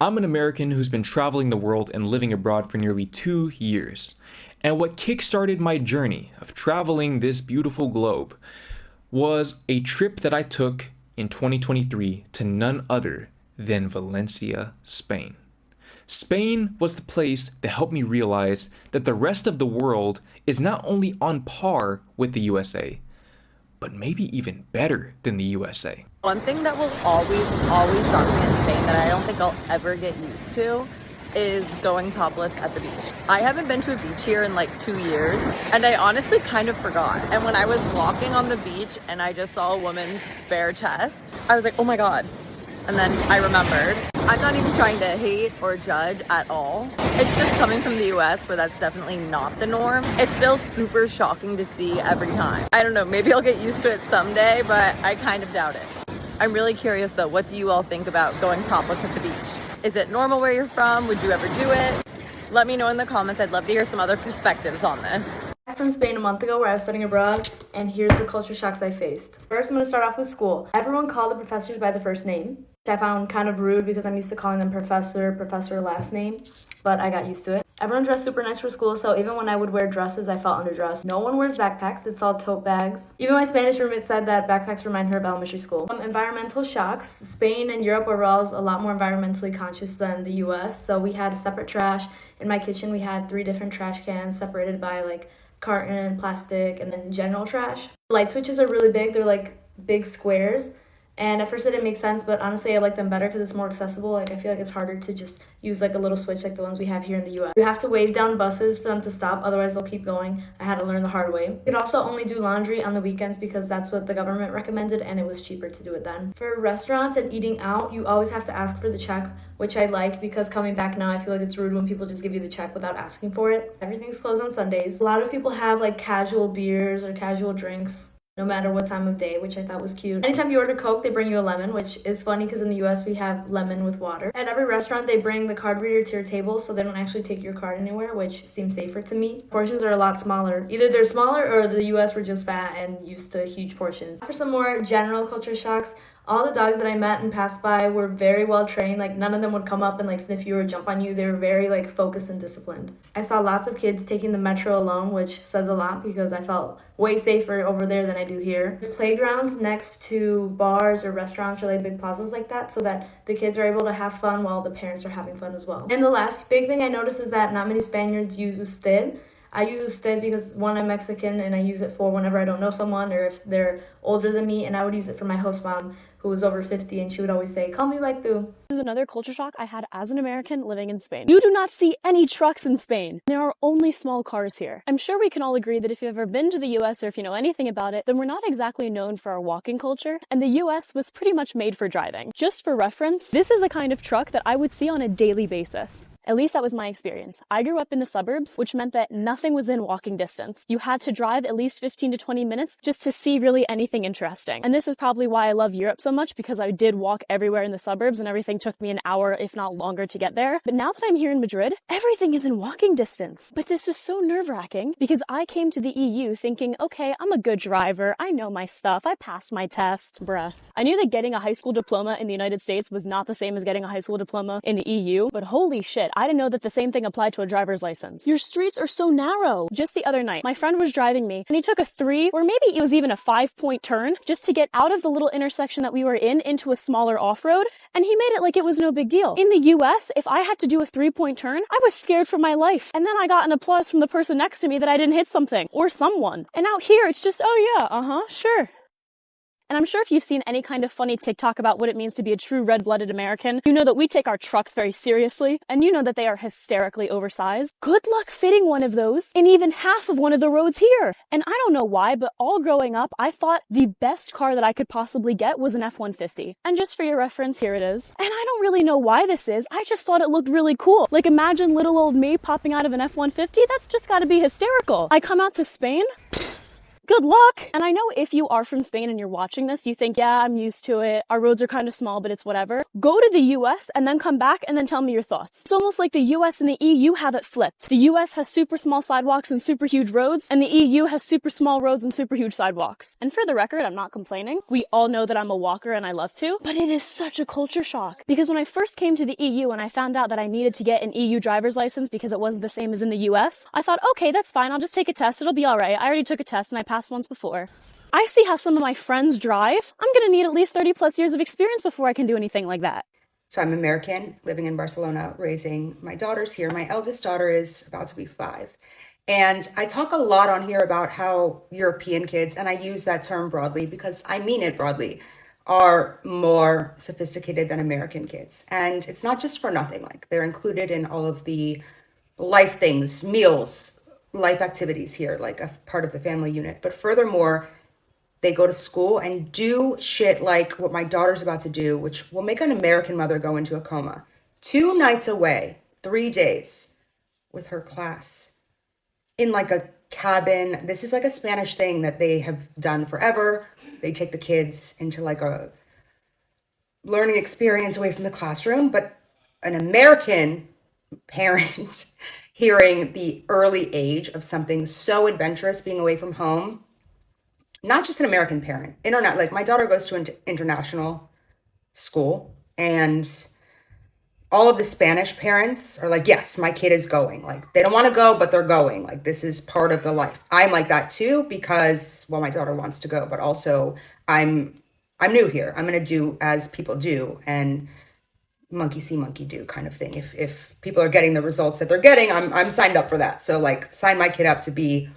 I'm an American who's been traveling the world and living abroad for nearly 2 years. And what kickstarted my journey of traveling this beautiful globe was a trip that I took in 2023 to none other than Valencia, Spain. Spain was the place that helped me realize that the rest of the world is not only on par with the USA, but maybe even better than the USA. One thing that will always shock me in Spain that I don't think I'll ever get used to is going topless at the beach. I haven't been to a beach here in like 2 years, and I honestly kind of forgot. And when I was walking on the beach and I just saw a woman's bare chest, I was like, oh my God. And then I remembered. I'm not even trying to hate or judge at all. It's just coming from the US where that's definitely not the norm. It's still super shocking to see every time. I don't know, maybe I'll get used to it someday, but I kind of doubt it. I'm really curious though, what do you all think about going topless at the beach? Is it normal where you're from? Would you ever do it? Let me know in the comments. I'd love to hear some other perspectives on this. Back from Spain a month ago where I was studying abroad, and here's the culture shocks I faced. First, I'm going to start off with school. Everyone called the professors by the first name, which I found kind of rude because I'm used to calling them professor last name, but I got used to it. Everyone dressed super nice for school, so even when I would wear dresses, I felt underdressed. No one wears backpacks, it's all tote bags. Even my Spanish roommate said that backpacks remind her of elementary school. Environmental shocks. Spain and Europe were all a lot more environmentally conscious than the US, so we had separate trash. In my kitchen, we had 3 different trash cans separated by like carton, plastic, and then general trash. Light switches are really big, they're like big squares. And at first it didn't make sense, but honestly I like them better because it's more accessible. Like I feel like it's harder to just use like a little switch like the ones we have here in the US. You have to wave down buses for them to stop, otherwise they'll keep going. I had to learn the hard way. You could also only do laundry on the weekends because that's what the government recommended and it was cheaper to do it then. For restaurants and eating out, you always have to ask for the check, which I like because coming back now I feel like it's rude when people just give you the check without asking for it. Everything's closed on Sundays. A lot of people have like casual beers or casual drinks no matter what time of day, which I thought was cute. Anytime you order Coke, they bring you a lemon, which is funny because in the US we have lemon with water. At every restaurant, they bring the card reader to your table so they don't actually take your card anywhere, which seems safer to me. Portions are a lot smaller. Either they're smaller or the US were just fat and used to huge portions. For some more general culture shocks, all the dogs that I met and passed by were very well trained. Like none of them would come up and like sniff you or jump on you. They were very like focused and disciplined. I saw lots of kids taking the metro alone, which says a lot because I felt way safer over there than I do here. There's playgrounds next to bars or restaurants or like big plazas like that so that the kids are able to have fun while the parents are having fun as well. And the last big thing I noticed is that not many Spaniards use usted. I use usted because one, I'm Mexican and I use it for whenever I don't know someone or if they're older than me, and I would use it for my host mom who was over 50 and she would always say, call me by tu. This is another culture shock I had as an American living in Spain. You do not see any trucks in Spain. There are only small cars here. I'm sure we can all agree that if you've ever been to the US or if you know anything about it, then we're not exactly known for our walking culture, and the US was pretty much made for driving. Just for reference, this is a kind of truck that I would see on a daily basis. At least that was my experience. I grew up in the suburbs, which meant that nothing was in walking distance. You had to drive at least 15 to 20 minutes just to see really anything interesting. And this is probably why I love Europe so much, because I did walk everywhere in the suburbs and everything took me an hour, if not longer, to get there. But now that I'm here in Madrid, everything is in walking distance. But this is so nerve-wracking because I came to the EU thinking, okay, I'm a good driver. I know my stuff. I passed my test. Bruh. I knew that getting a high school diploma in the United States was not the same as getting a high school diploma in the EU, but holy shit, I didn't know that the same thing applied to a driver's license. Your streets are so narrow. Just the other night, my friend was driving me and he took a 3 or maybe it was even a 5-point turn just to get out of the little intersection that we were in into a smaller off-road, and he made it like it was no big deal. In the US, if I had to do a 3-point turn, I was scared for my life. And then I got an applause from the person next to me that I didn't hit something or someone. And out here, it's just, oh yeah, sure. And I'm sure if you've seen any kind of funny TikTok about what it means to be a true red-blooded American, you know that we take our trucks very seriously, and you know that they are hysterically oversized. Good luck fitting one of those in even half of one of the roads here. And I don't know why, but all growing up, I thought the best car that I could possibly get was an F-150. And just for your reference, here it is. And I don't really know why this is, I just thought it looked really cool. Like imagine little old me popping out of an F-150, that's just gotta be hysterical. I come out to Spain, good luck! And I know if you are from Spain and you're watching this, you think, yeah, I'm used to it. Our roads are kind of small, but it's whatever. Go to the US and then come back and then tell me your thoughts. It's almost like the US and the EU have it flipped. The US has super small sidewalks and super huge roads, and the EU has super small roads and super huge sidewalks. And for the record, I'm not complaining. We all know that I'm a walker and I love to, but it is such a culture shock. Because when I first came to the EU and I found out that I needed to get an EU driver's license because it wasn't the same as in the US, I thought, okay, that's fine. I'll just take a test. It'll be all right. I already took a test and I passed once before. I see how some of my friends drive. I'm gonna need at least 30 plus years of experience before I can do anything like that. So I'm American, living in Barcelona, raising my daughters here. My eldest daughter is about to be 5. And I talk a lot on here about how European kids, and I use that term broadly because I mean it broadly, are more sophisticated than American kids. And it's not just for nothing. Like, they're included in all of the life things, meals, life activities here, like a part of the family unit. But furthermore, they go to school and do shit like what my daughter's about to do, which will make an American mother go into a coma. 2 nights away, 3 days with her class in like a cabin. This is like a Spanish thing that they have done forever. They take the kids into like a learning experience away from the classroom. But an American parent hearing the early age of something so adventurous, being away from home, not just an American parent, like my daughter goes to an international school, and all of the Spanish parents are like, yes, my kid is going. Like, they don't want to go, but they're going. Like, this is part of the life. I'm like that too, because, well, my daughter wants to go, but also I'm new here. I'm going to do as people do, and monkey see, monkey do kind of thing. If people are getting the results that they're getting, I'm signed up for that. So like, sign my kid up to be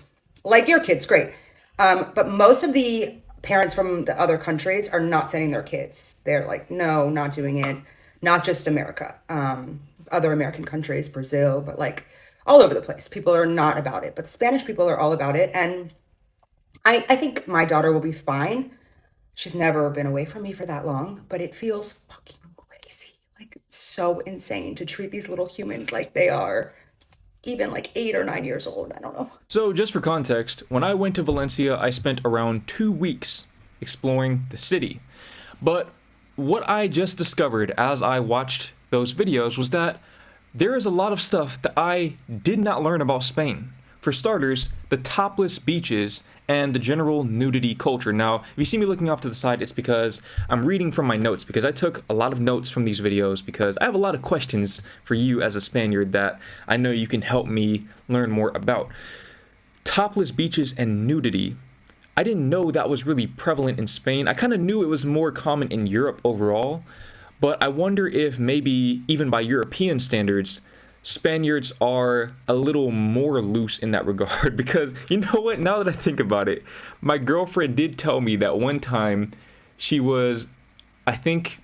like your kid's great. But most of the parents from the other countries are not sending their kids. They're like, no, not doing it. Not just America, other American countries, Brazil, but like all over the place. People are not about it, but the Spanish people are all about it. And I think my daughter will be fine. She's never been away from me for that long, but it feels fucking crazy. Like, it's so insane to treat these little humans like they are even like 8 or 9 years old. I don't know. So just for context, when I went to Valencia, I spent around 2 weeks exploring the city. But what I just discovered as I watched those videos was that there is a lot of stuff that I did not learn about Spain. For starters, the topless beaches and the general nudity culture. Now, if you see me looking off to the side, it's because I'm reading from my notes, because I took a lot of notes from these videos because I have a lot of questions for you as a Spaniard that I know you can help me learn more about. Topless beaches and nudity. I didn't know that was really prevalent in Spain. I kind of knew it was more common in Europe overall, but I wonder if maybe even by European standards, Spaniards are a little more loose in that regard. Because you know what, now that I think about it, my girlfriend did tell me that one time she was, I think,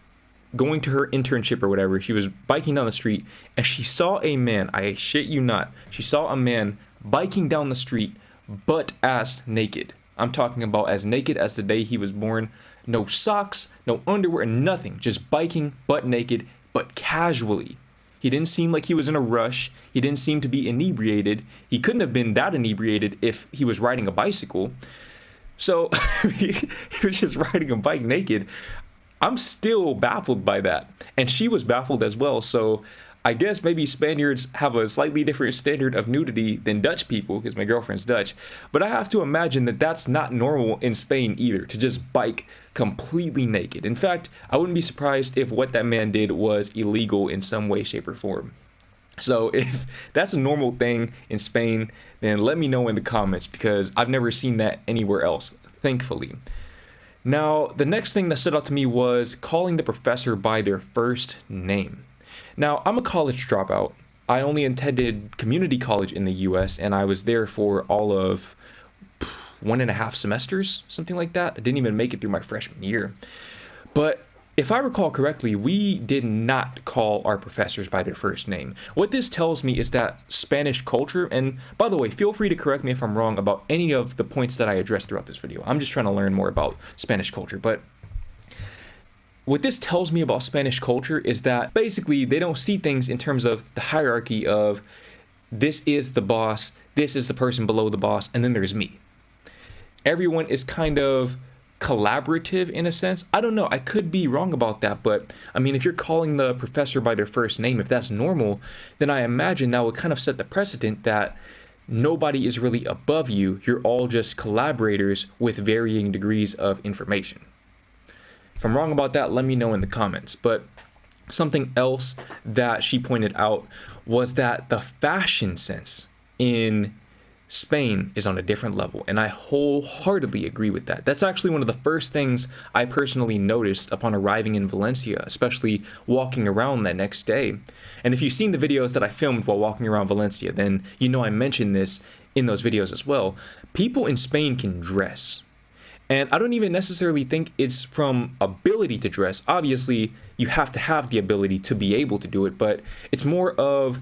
going to her internship or whatever, she was biking down the street and she saw a man, I shit you not, she saw a man biking down the street butt-ass naked. I'm talking about as naked as the day he was born. No socks, no underwear, nothing. Just biking butt naked, but casually. He didn't seem like he was in a rush. He didn't seem to be inebriated. He couldn't have been that inebriated if he was riding a bicycle. So he was just riding a bike naked. I'm still baffled by that. And she was baffled as well. So I guess maybe Spaniards have a slightly different standard of nudity than Dutch people, because my girlfriend's Dutch. But I have to imagine that that's not normal in Spain either, to just bike completely naked. In fact, I wouldn't be surprised if what that man did was illegal in some way, shape, or form. So if that's a normal thing in Spain, then let me know in the comments, because I've never seen that anywhere else, thankfully. Now, the next thing that stood out to me was calling the professor by their first name. Now, I'm a college dropout. I only attended community college in the US, and I was there for all of 1.5 semesters, something like that. I didn't even make it through my freshman year. But if I recall correctly, we did not call our professors by their first name. What this tells me is that Spanish culture, and by the way, feel free to correct me if I'm wrong about any of the points that I addressed throughout this video. I'm just trying to learn more about Spanish culture, but what this tells me about Spanish culture is that basically they don't see things in terms of the hierarchy of this is the boss, this is the person below the boss, and then there's me. everyone is kind of collaborative in a sense. I don't know, I could be wrong about that, but I mean, if you're calling the professor by their first name, if that's normal, then I imagine that would kind of set the precedent that nobody is really above you. You're all just collaborators with varying degrees of information. If I'm wrong about that, let me know in the comments. But something else that she pointed out was that the fashion sense in Spain is on a different level, and I wholeheartedly agree with that. That's actually one of the first things I personally noticed upon arriving in Valencia, especially walking around that next day. And if you've seen the videos that I filmed while walking around Valencia, then you know I mentioned this in those videos as well. People in Spain can dress. And I don't even necessarily think it's from ability to dress. Obviously, you have to have the ability to be able to do it, but it's more of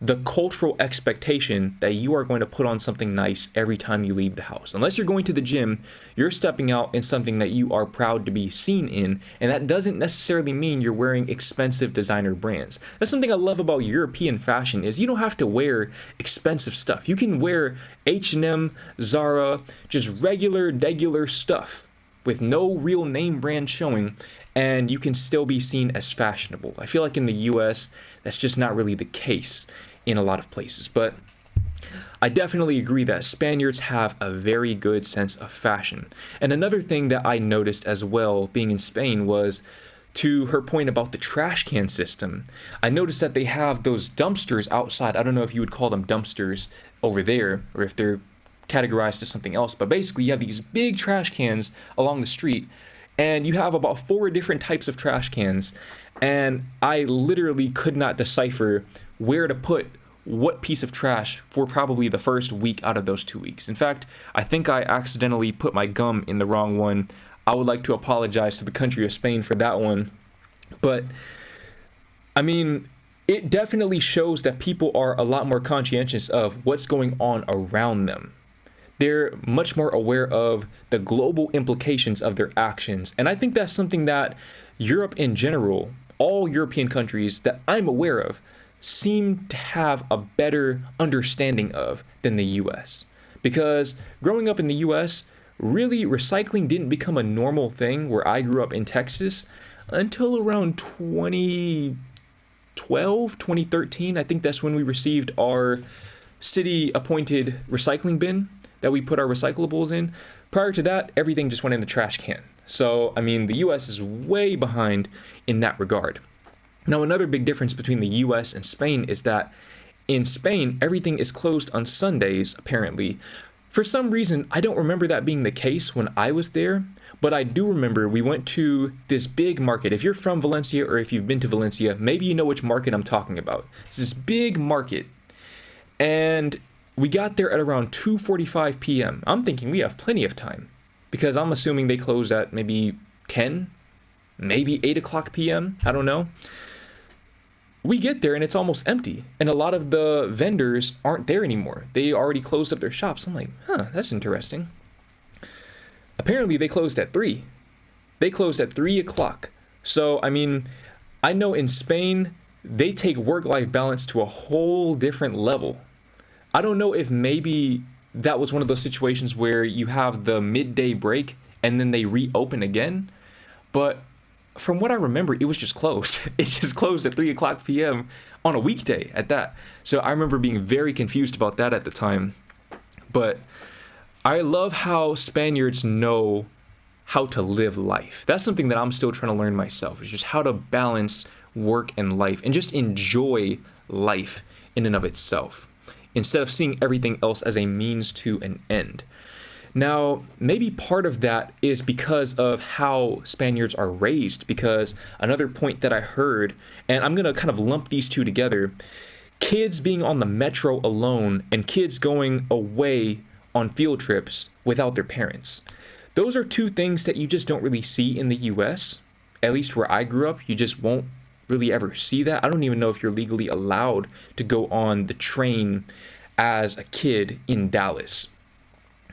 the cultural expectation that you are going to put on something nice every time you leave the house. Unless you're going to the gym, you're stepping out in something that you are proud to be seen in, and that doesn't necessarily mean you're wearing expensive designer brands. That's something I love about European fashion, is you don't have to wear expensive stuff. You can wear H&M, Zara, just regular stuff with no real name brand showing, and you can still be seen as fashionable. I feel like in the US, that's just not really the case in a lot of places. But I definitely agree that Spaniards have a very good sense of fashion. And another thing that I noticed as well being in Spain was, to her point about the trash can system, I noticed that they have those dumpsters outside. I don't know if you would call them dumpsters over there, or if they're categorized as something else, but basically you have these big trash cans along the street, and you have about 4 different types of trash cans, and I literally could not decipher where to put what piece of trash for probably the first week out of those 2 weeks. In fact, I think I accidentally put my gum in the wrong one. I would like to apologize to the country of Spain for that one. But I mean, it definitely shows that people are a lot more conscientious of what's going on around them. They're much more aware of the global implications of their actions. And I think that's something that Europe in general, all European countries that I'm aware of, seem to have a better understanding of than the US. Because growing up in the US, really recycling didn't become a normal thing where I grew up in Texas until around 2012, 2013. I think that's when we received our city appointed recycling bin that we put our recyclables in. Prior to that, everything just went in the trash can. So, I mean, the US is way behind in that regard. Now, another big difference between the US and Spain is that in Spain, everything is closed on Sundays, apparently. For some reason, I don't remember that being the case when I was there, but I do remember we went to this big market. If you're from Valencia, or if you've been to Valencia, maybe you know which market I'm talking about. It's this big market, and we got there at around 2:45 p.m. I'm thinking we have plenty of time, because I'm assuming they close at maybe 10, maybe 8 o'clock p.m. I don't know. We get there and it's almost empty, and a lot of the vendors aren't there anymore. They already closed up their shops. I'm like, that's interesting. Apparently they closed at 3. They closed at 3 o'clock. So, I mean, I know in Spain, they take work-life balance to a whole different level. I don't know if maybe that was one of those situations where you have the midday break and then they reopen again, but from what I remember, it was just closed. It just closed at 3 o'clock p.m. on a weekday at that. So I remember being very confused about that at the time. But I love how Spaniards know how to live life. That's something that I'm still trying to learn myself, is just how to balance work and life and just enjoy life in and of itself, instead of seeing everything else as a means to an end. Now, maybe part of that is because of how Spaniards are raised, because another point that I heard, and I'm going to kind of lump these two together, kids being on the metro alone and kids going away on field trips without their parents. Those are two things that you just don't really see in the US. At least where I grew up, you just won't really ever see that. I don't even know if you're legally allowed to go on the train as a kid in Dallas.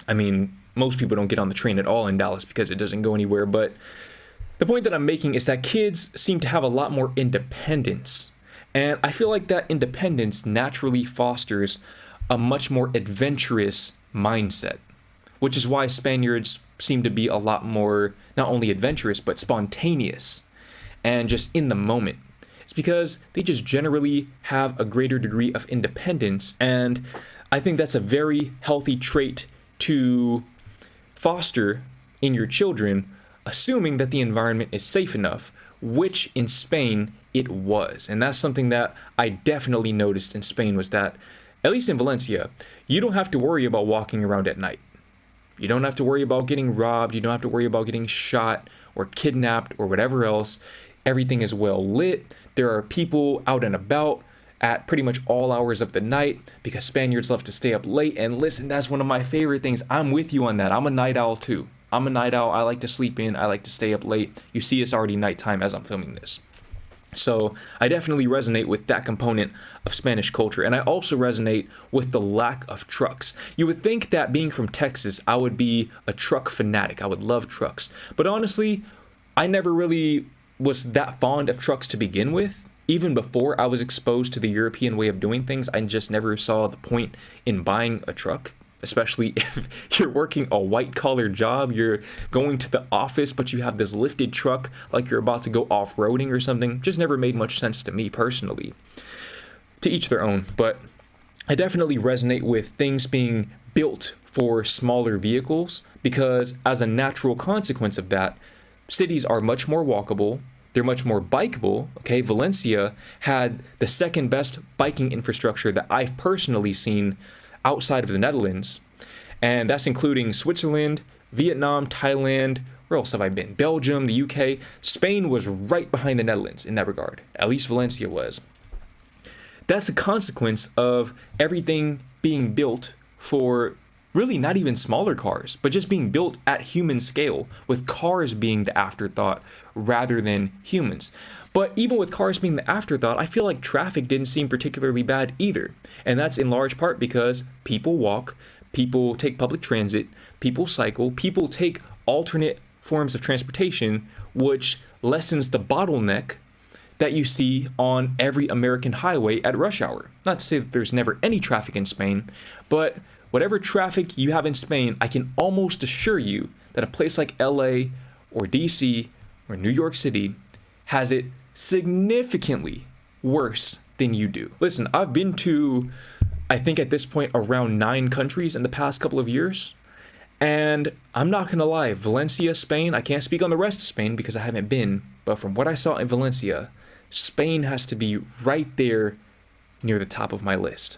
I mean, most people don't get on the train at all in Dallas because it doesn't go anywhere, but the point that I'm making is that kids seem to have a lot more independence, and I feel like that independence naturally fosters a much more adventurous mindset. which is why Spaniards seem to be a lot more not only adventurous but spontaneous and just in the moment. It's because they just generally have a greater degree of independence, and I think that's a very healthy trait to foster in your children, assuming that the environment is safe enough, which in Spain it was. And that's something that I definitely noticed in Spain, was that, at least in Valencia, you don't have to worry about walking around at night. You don't have to worry about getting robbed. You don't have to worry about getting shot or kidnapped or whatever else. Everything is well lit. There are people out and about at pretty much all hours of the night, because Spaniards love to stay up late. And listen, that's one of my favorite things. I'm with you on that. I'm a night owl too. I'm a night owl. I like to sleep in. I like to stay up late. You see, it's already nighttime as I'm filming this. So I definitely resonate with that component of Spanish culture. And I also resonate with the lack of trucks. You would think that being from Texas, I would be a truck fanatic. I would love trucks. But honestly, I never really was that fond of trucks to begin with. Even before I was exposed to the European way of doing things, I just never saw the point in buying a truck. Especially if you're working a white-collar job, you're going to the office, but you have this lifted truck like you're about to go off-roading or something. Just never made much sense to me personally. To each their own, but I definitely resonate with things being built for smaller vehicles, because as a natural consequence of that, cities are much more walkable. They're much more bikeable. Okay, Valencia had the second best biking infrastructure that I've personally seen outside of the Netherlands, and that's including Switzerland, Vietnam, Thailand. Where else have I been? Belgium, the UK. Spain was right behind the Netherlands in that regard. At least Valencia was. That's a consequence of everything being built for really not even smaller cars, but just being built at human scale, with cars being the afterthought rather than humans. But even with cars being the afterthought, I feel like traffic didn't seem particularly bad either. And that's in large part because people walk, people take public transit, people cycle, people take alternate forms of transportation, which lessens the bottleneck that you see on every American highway at rush hour. Not to say that there's never any traffic in Spain, but whatever traffic you have in Spain, I can almost assure you that a place like LA or DC or New York City has it significantly worse than you do. Listen, I've been to, I think at this point, around 9 countries in the past couple of years. And I'm not gonna lie, Valencia, Spain, I can't speak on the rest of Spain because I haven't been, but from what I saw in Valencia, Spain has to be right there near the top of my list.